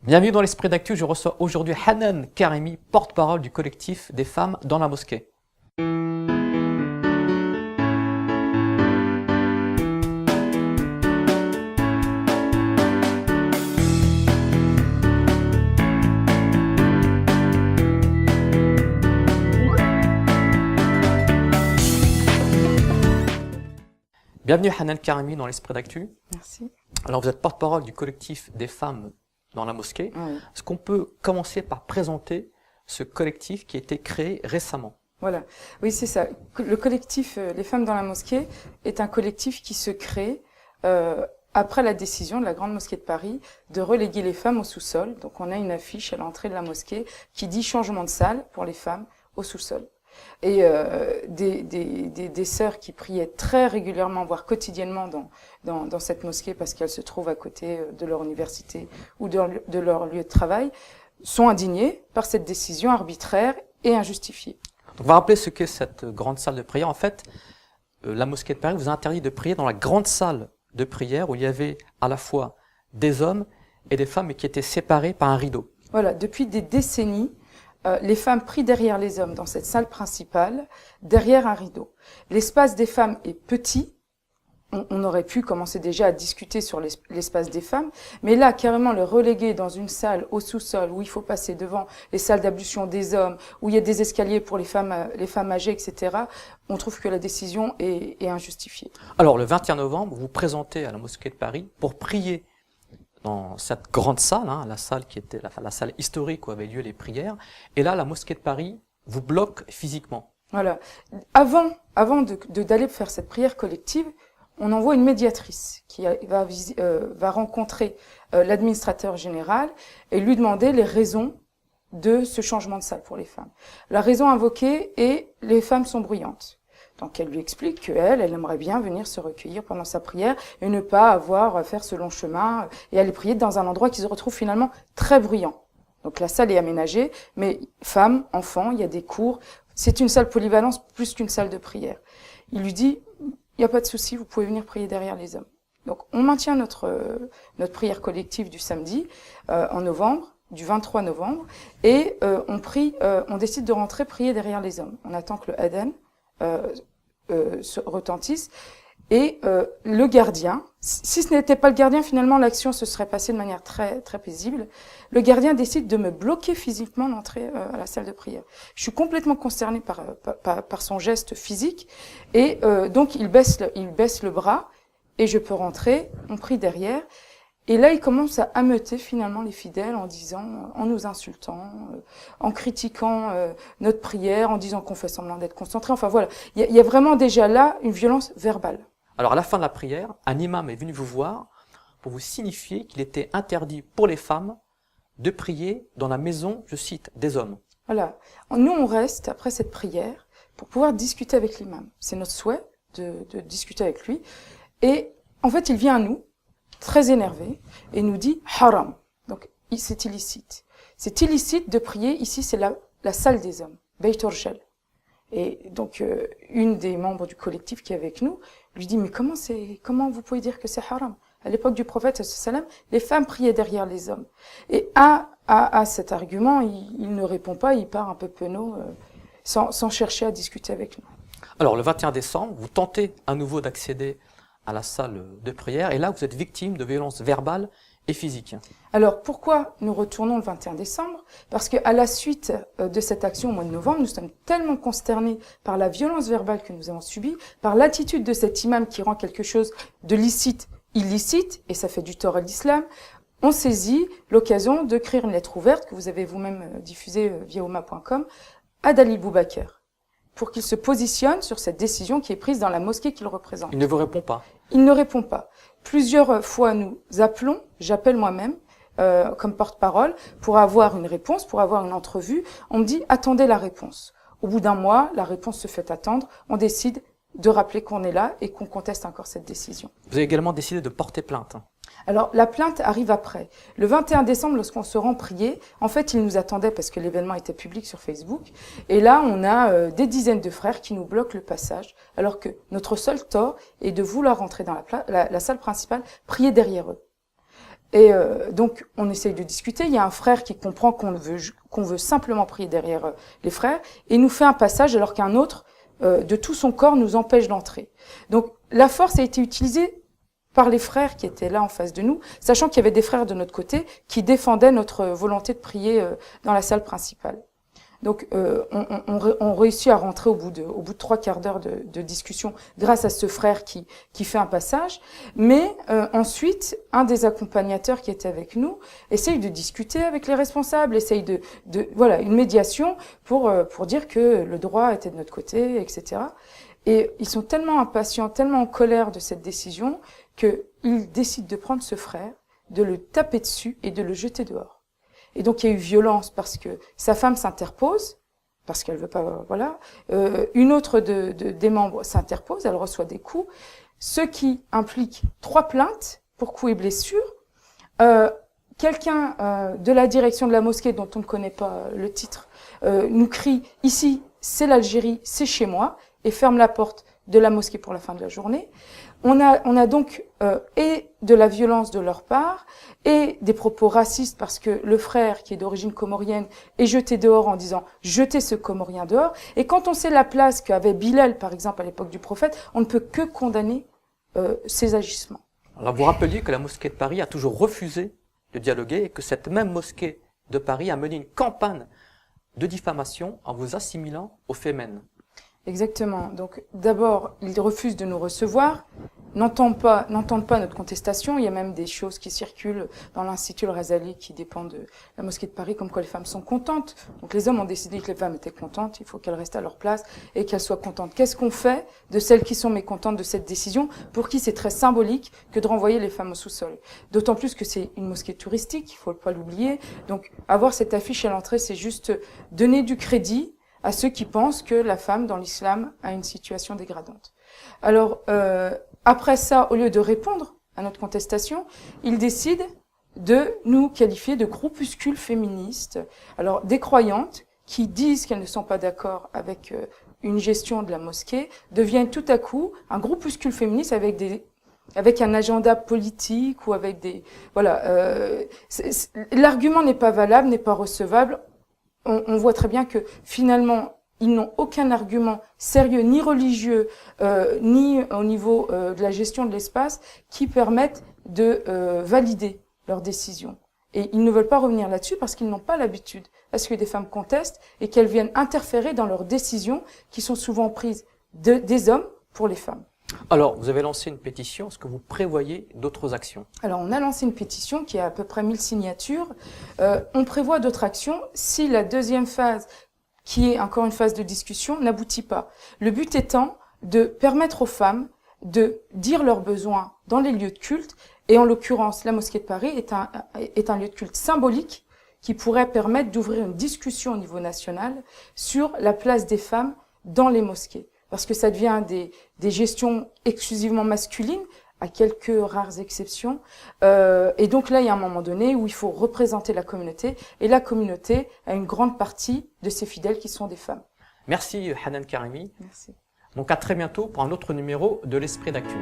Bienvenue dans l'Esprit d'Actu, je reçois aujourd'hui Hanan Karimi, porte-parole du collectif des femmes dans la mosquée. Bienvenue Hanan Karimi dans l'Esprit d'Actu. Merci. Alors vous êtes porte-parole du collectif des femmes dans la mosquée. Oui. Est-ce qu'on peut commencer par présenter ce collectif qui a été créé récemment? Voilà. Oui, c'est ça. Le collectif Les femmes dans la mosquée est un collectif qui se crée après la décision de la Grande Mosquée de Paris de reléguer les femmes au sous-sol. Donc on a une affiche à l'entrée de la mosquée qui dit changement de salle pour les femmes au sous-sol. Et des sœurs qui priaient très régulièrement, voire quotidiennement dans cette mosquée parce qu'elles se trouvent à côté de leur université ou de leur lieu de travail, sont indignées par cette décision arbitraire et injustifiée. Donc, on va rappeler ce qu'est cette grande salle de prière. En fait, la mosquée de Paris vous a interdit de prier dans la grande salle de prière où il y avait à la fois des hommes et des femmes mais qui étaient séparés par un rideau. Voilà, depuis des décennies, les femmes prient derrière les hommes dans cette salle principale, derrière un rideau. L'espace des femmes est petit. On aurait pu commencer déjà à discuter sur l'espace des femmes, mais là, carrément, le reléguer dans une salle au sous-sol où il faut passer devant les salles d'ablution des hommes, où il y a des escaliers pour les femmes âgées, etc., on trouve que la décision est injustifiée. Alors, le 21 novembre, vous vous présentez à la mosquée de Paris pour prier dans cette grande salle, la salle qui était la salle historique où avaient lieu les prières. Et là, la mosquée de Paris vous bloque physiquement. Voilà. Avant d'aller faire cette prière collective, on envoie une médiatrice qui va rencontrer l'administrateur général et lui demander les raisons de ce changement de salle pour les femmes. La raison invoquée est « les femmes sont bruyantes ». Donc elle lui explique qu'elle aimerait bien venir se recueillir pendant sa prière et ne pas avoir à faire ce long chemin et aller prier dans un endroit qui se retrouve finalement très bruyant. Donc la salle est aménagée, mais femmes, enfants, il y a des cours. C'est une salle polyvalence plus qu'une salle de prière. Il lui dit « il n'y a pas de souci, vous pouvez venir prier derrière les hommes ». Donc on maintient notre prière collective du samedi en novembre, du 23 novembre, et on décide de rentrer prier derrière les hommes. On attend que le adhan retentisse et le gardien, si ce n'était pas le gardien, finalement l'action se serait passée de manière très très paisible. Le gardien décide de me bloquer physiquement l'entrée à la salle de prière. Je suis complètement consternée par son geste physique et donc il baisse le bras et je peux rentrer. On prie derrière. Et là, il commence à ameuter finalement les fidèles en nous insultant, en critiquant notre prière, en disant qu'on fait semblant d'être concentré. Enfin voilà, il y a vraiment déjà là une violence verbale. Alors à la fin de la prière, un imam est venu vous voir pour vous signifier qu'il était interdit pour les femmes de prier dans la maison, je cite, des hommes. Voilà. Nous, on reste après cette prière pour pouvoir discuter avec l'imam. C'est notre souhait de discuter avec lui. Et en fait, il vient à nous, très énervé, et nous dit « haram ». Donc, c'est illicite. C'est illicite de prier, ici c'est la salle des hommes, Beit Orjal. Et donc, une des membres du collectif qui est avec nous lui dit « mais comment vous pouvez dire que c'est haram ?» À l'époque du prophète, les femmes priaient derrière les hommes. Et à cet argument, il ne répond pas, il part un peu penaud, sans chercher à discuter avec nous. Alors, le 21 décembre, vous tentez à nouveau d'accéder à la salle de prière, et là, vous êtes victime de violences verbales et physiques. Alors, pourquoi nous retournons le 21 décembre? Parce qu'à la suite de cette action au mois de novembre, nous sommes tellement consternés par la violence verbale que nous avons subie, par l'attitude de cet imam qui rend quelque chose de licite illicite, et ça fait du tort à l'islam. On saisit l'occasion de créer une lettre ouverte que vous avez vous-même diffusée via oma.com à Dalil Boubaker, pour qu'il se positionne sur cette décision qui est prise dans la mosquée qu'il représente. Il ne vous répond pas. Il ne répond pas. Plusieurs fois, nous appelons, j'appelle moi-même, comme porte-parole, pour avoir une réponse, pour avoir une entrevue. On me dit, attendez la réponse. Au bout d'un mois, la réponse se fait attendre. On décide de rappeler qu'on est là et qu'on conteste encore cette décision. Vous avez également décidé de porter plainte. Alors, la plainte arrive après. Le 21 décembre, lorsqu'on se rend prier, en fait, ils nous attendaient parce que l'événement était public sur Facebook. Et là, on a des dizaines de frères qui nous bloquent le passage, alors que notre seul tort est de vouloir rentrer dans la salle principale, prier derrière eux. Et donc, on essaye de discuter. Il y a un frère qui comprend qu'on veut simplement prier derrière les frères et nous fait un passage alors qu'un autre, de tout son corps, nous empêche d'entrer. Donc, la force a été utilisée par les frères qui étaient là en face de nous, sachant qu'il y avait des frères de notre côté qui défendaient notre volonté de prier dans la salle principale. Donc, on réussit à rentrer au bout de 3/4 d'heure de discussion grâce à ce frère qui fait un passage. Mais ensuite, un des accompagnateurs qui était avec nous essaye de discuter avec les responsables, essaye voilà, une médiation pour dire que le droit était de notre côté, etc. Et ils sont tellement impatients, tellement en colère de cette décision qu'ils décident de prendre ce frère, de le taper dessus et de le jeter dehors. Et donc, il y a eu violence parce que sa femme s'interpose, parce qu'elle veut pas, voilà. Une autre des membres s'interpose, elle reçoit des coups, ce qui implique 3 plaintes pour coups et blessures. Quelqu'un de la direction de la mosquée, dont on ne connaît pas le titre, nous crie « Ici, c'est l'Algérie, c'est chez moi » et ferme la porte de la mosquée pour la fin de la journée. On a donc et de la violence de leur part et des propos racistes parce que le frère qui est d'origine comorienne est jeté dehors en disant « jetez ce comorien dehors ». Et quand on sait la place qu'avait Bilal, par exemple, à l'époque du prophète, on ne peut que condamner ces agissements. Alors vous rappeliez que la mosquée de Paris a toujours refusé de dialoguer et que cette même mosquée de Paris a mené une campagne de diffamation en vous assimilant aux Femen. Exactement. Donc, d'abord, ils refusent de nous recevoir, n'entendent pas notre contestation. Il y a même des choses qui circulent dans l'Institut Al-Razali qui dépend de la mosquée de Paris, comme quoi les femmes sont contentes. Donc, les hommes ont décidé que les femmes étaient contentes. Il faut qu'elles restent à leur place et qu'elles soient contentes. Qu'est-ce qu'on fait de celles qui sont mécontentes de cette décision, pour qui c'est très symbolique que de renvoyer les femmes au sous-sol? D'autant plus que c'est une mosquée touristique, il faut pas l'oublier. Donc, avoir cette affiche à l'entrée, c'est juste donner du crédit à ceux qui pensent que la femme dans l'islam a une situation dégradante. Alors, après ça, au lieu de répondre à notre contestation, ils décident de nous qualifier de groupuscules féministes. Alors, des croyantes qui disent qu'elles ne sont pas d'accord avec une gestion de la mosquée deviennent tout à coup un groupuscule féministe avec un agenda politique ou avec des... Voilà, l'argument n'est pas valable, n'est pas recevable. On voit très bien que finalement, ils n'ont aucun argument sérieux, ni religieux, ni au niveau de la gestion de l'espace, qui permettent de valider leurs décisions. Et ils ne veulent pas revenir là-dessus parce qu'ils n'ont pas l'habitude à ce que des femmes contestent et qu'elles viennent interférer dans leurs décisions qui sont souvent prises des hommes pour les femmes. Alors, vous avez lancé une pétition. Est-ce que vous prévoyez d'autres actions? Alors, on a lancé une pétition qui a à peu près 1000 signatures. On prévoit d'autres actions si la deuxième phase, qui est encore une phase de discussion, n'aboutit pas. Le but étant de permettre aux femmes de dire leurs besoins dans les lieux de culte. Et en l'occurrence, la mosquée de Paris est un lieu de culte symbolique qui pourrait permettre d'ouvrir une discussion au niveau national sur la place des femmes dans les mosquées. Parce que ça devient des gestions exclusivement masculines, à quelques rares exceptions. Et donc là, il y a un moment donné où il faut représenter la communauté. Et la communauté a une grande partie de ses fidèles qui sont des femmes. Merci Hanan Karimi. Merci. Donc à très bientôt pour un autre numéro de l'Esprit d'actu.